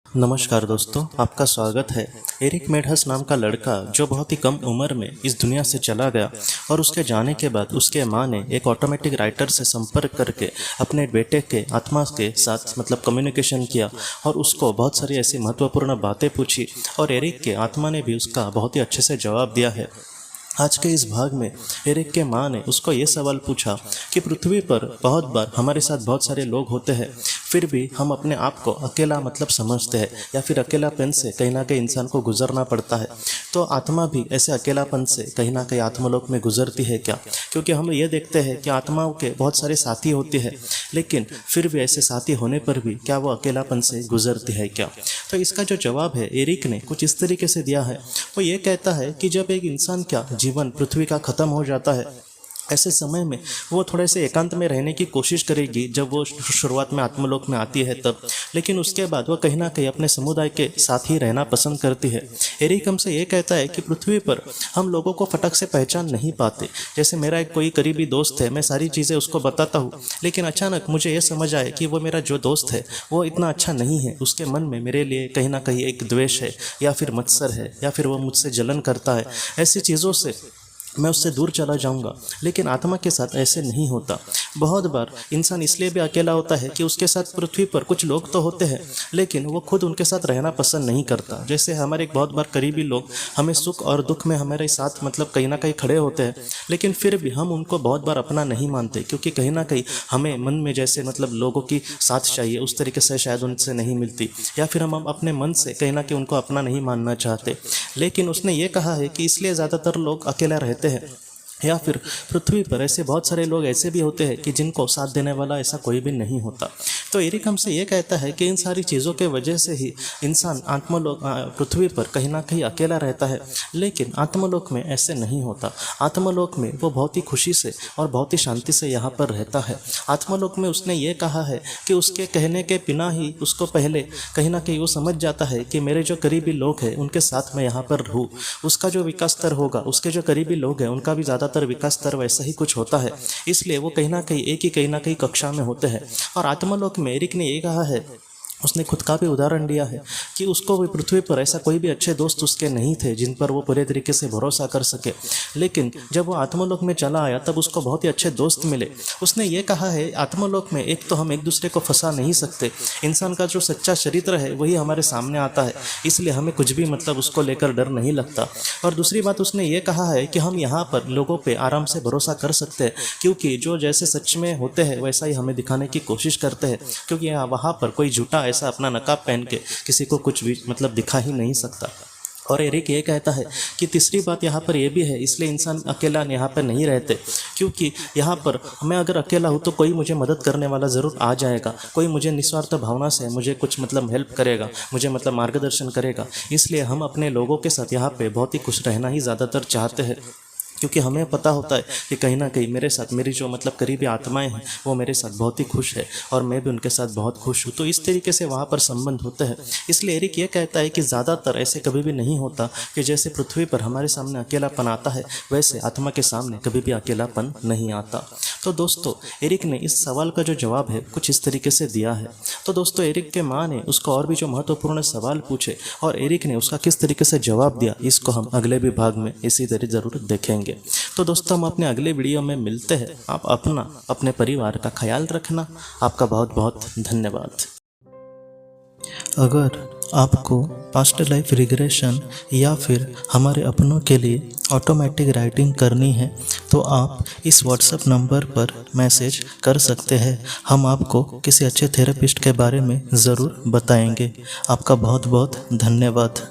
नमस्कार दोस्तों, आपका स्वागत है। एरिक मेडहस नाम का लड़का जो बहुत ही कम उम्र में इस दुनिया से चला गया और उसके जाने के बाद उसके माँ ने एक ऑटोमेटिक राइटर से संपर्क करके अपने बेटे के आत्मा के साथ कम्युनिकेशन किया और उसको बहुत सारी ऐसी महत्वपूर्ण बातें पूछी और एरिक के आत्मा ने भी उसका बहुत ही अच्छे से जवाब दिया है। आज के इस भाग में एरिक के माँ ने उसको ये सवाल पूछा कि पृथ्वी पर बहुत बार हमारे साथ बहुत सारे लोग होते हैं, फिर भी हम अपने आप को अकेला समझते हैं या फिर अकेलापन से कहीं ना कहीं इंसान को गुजरना पड़ता है। तो आत्मा भी ऐसे अकेलापन से कहीं ना कहीं आत्मलोक में गुजरती है क्या? क्योंकि हम ये देखते हैं कि आत्माओं के बहुत सारे साथी होते हैं, लेकिन फिर भी ऐसे साथी होने पर भी क्या वो अकेलापन से गुजरती है क्या? तो इसका जो जवाब है एरिक ने कुछ इस तरीके से दिया है। वो ये कहता है कि जब एक इंसान का जीवन पृथ्वी का ख़त्म हो जाता है, ऐसे समय में वो थोड़े से एकांत में रहने की कोशिश करेगी जब वो शुरुआत में आत्मलोक में आती है तब, लेकिन उसके बाद वो कहीं ना कहीं अपने समुदाय के साथ ही रहना पसंद करती है। एरिक हमसे ये कहता है कि पृथ्वी पर हम लोगों को फटक से पहचान नहीं पाते। जैसे मेरा एक कोई करीबी दोस्त है, मैं सारी चीज़ें उसको बताता हूँ, लेकिन अचानक मुझे ये समझ आए कि वो मेरा जो दोस्त है वो इतना अच्छा नहीं है, उसके मन में मेरे लिए कहीं ना कहीं एक द्वेष है या फिर मत्सर है या फिर वो मुझसे जलन करता है। ऐसी चीज़ों से मैं उससे दूर चला जाऊंगा। लेकिन आत्मा के साथ ऐसे नहीं होता। बहुत बार इंसान इसलिए भी अकेला होता है कि उसके साथ पृथ्वी पर कुछ लोग तो होते हैं, लेकिन वो खुद उनके साथ रहना पसंद नहीं करता। जैसे हमारे बहुत बार करीबी लोग हमें सुख और दुख में हमारे साथ कहीं ना कहीं खड़े होते हैं, लेकिन फिर भी हम उनको बहुत बार अपना नहीं मानते, क्योंकि कहीं ना कहीं हमें मन में जैसे लोगों की साथ चाहिए उस तरीके से शायद उनसे नहीं मिलती, या फिर हम अपने मन से कहीं ना कहीं उनको अपना नहीं मानना चाहते। लेकिन उसने ये कहा है कि इसलिए ज़्यादातर लोग अकेला रहते हैं, या फिर पृथ्वी पर ऐसे बहुत सारे लोग ऐसे भी होते हैं कि जिनको साथ देने वाला ऐसा कोई भी नहीं होता। तो एरिक हमसे ये कहता है कि इन सारी चीज़ों के वजह से ही इंसान आत्मलोक पृथ्वी पर कहीं ना कहीं अकेला रहता है, लेकिन आत्मलोक में ऐसे नहीं होता। आत्मलोक में वो बहुत ही खुशी से और बहुत ही शांति से यहाँ पर रहता है। आत्मलोक में उसने ये कहा है कि उसके कहने के बिना ही उसको पहले कहीं ना कहीं वो समझ जाता है कि मेरे जो करीबी लोग हैं उनके साथ मैं यहाँ पर रहूँ। उसका जो विकास स्तर होगा, उसके जो करीबी लोग हैं उनका भी ज़्यादातर विकास स्तर वैसा ही कुछ होता है, इसलिए वो कहीं ना कहीं कक्षा में होते हैं। और आत्मलोक में एरिक ने ये कहा है, उसने खुद का भी उदाहरण दिया है कि उसको भी पृथ्वी पर ऐसा कोई भी अच्छे दोस्त उसके नहीं थे जिन पर वो पूरे तरीके से भरोसा कर सके, लेकिन जब वो आत्मलोक में चला आया तब उसको बहुत ही अच्छे दोस्त मिले। उसने ये कहा है, आत्मलोक में एक तो हम एक दूसरे को फंसा नहीं सकते, इंसान का जो सच्चा चरित्र है वही हमारे सामने आता है, इसलिए हमें कुछ भी उसको लेकर डर नहीं लगता। और दूसरी बात उसने ये कहा है कि हम यहाँ पर लोगों पर आराम से भरोसा कर सकते हैं, क्योंकि जो जैसे सच में होते हैं वैसा ही हमें दिखाने की कोशिश करते हैं, क्योंकि वहाँ पर कोई झूठा ऐसा अपना नकाब पहन के किसी को कुछ भी दिखा ही नहीं सकता। और एरिक ये कहता है कि तीसरी बात यहाँ पर यह भी है, इसलिए इंसान अकेला यहाँ पर नहीं रहते, क्योंकि यहाँ पर मैं अगर अकेला हूँ तो कोई मुझे मदद करने वाला ज़रूर आ जाएगा, कोई मुझे निस्वार्थ भावना से मुझे कुछ हेल्प करेगा, मुझे मार्गदर्शन करेगा। इसलिए हम अपने लोगों के साथ यहाँ पे बहुत ही खुश रहना ही ज़्यादातर चाहते हैं, क्योंकि हमें पता होता है कि कहीं ना कहीं मेरे साथ मेरी जो करीबी आत्माएं हैं वो मेरे साथ बहुत ही खुश है और मैं भी उनके साथ बहुत खुश हूँ। तो इस तरीके से वहाँ पर संबंध होते हैं। इसलिए एरिक ये कहता है कि ज़्यादातर ऐसे कभी भी नहीं होता कि जैसे पृथ्वी पर हमारे सामने अकेलापन आता है, वैसे आत्मा के सामने कभी भी अकेलापन नहीं आता। तो दोस्तों, एरिक ने इस सवाल का जो जवाब है कुछ इस तरीके से दिया है। तो दोस्तों, एरिक के माँ ने उसको और भी जो महत्वपूर्ण सवाल पूछे और एरिक ने उसका किस तरीके से जवाब दिया, इसको हम अगले विभाग में इसी तरह ज़रूर देखेंगे। तो दोस्तों, हम अपने अगले वीडियो में मिलते हैं। आप अपने परिवार का ख्याल रखना। आपका बहुत बहुत धन्यवाद। अगर आपको पास्ट लाइफ रिग्रेशन या फिर हमारे अपनों के लिए ऑटोमेटिक राइटिंग करनी है तो आप इस व्हाट्सएप नंबर पर मैसेज कर सकते हैं। हम आपको किसी अच्छे थेरेपिस्ट के बारे में ज़रूर बताएंगे। आपका बहुत बहुत धन्यवाद।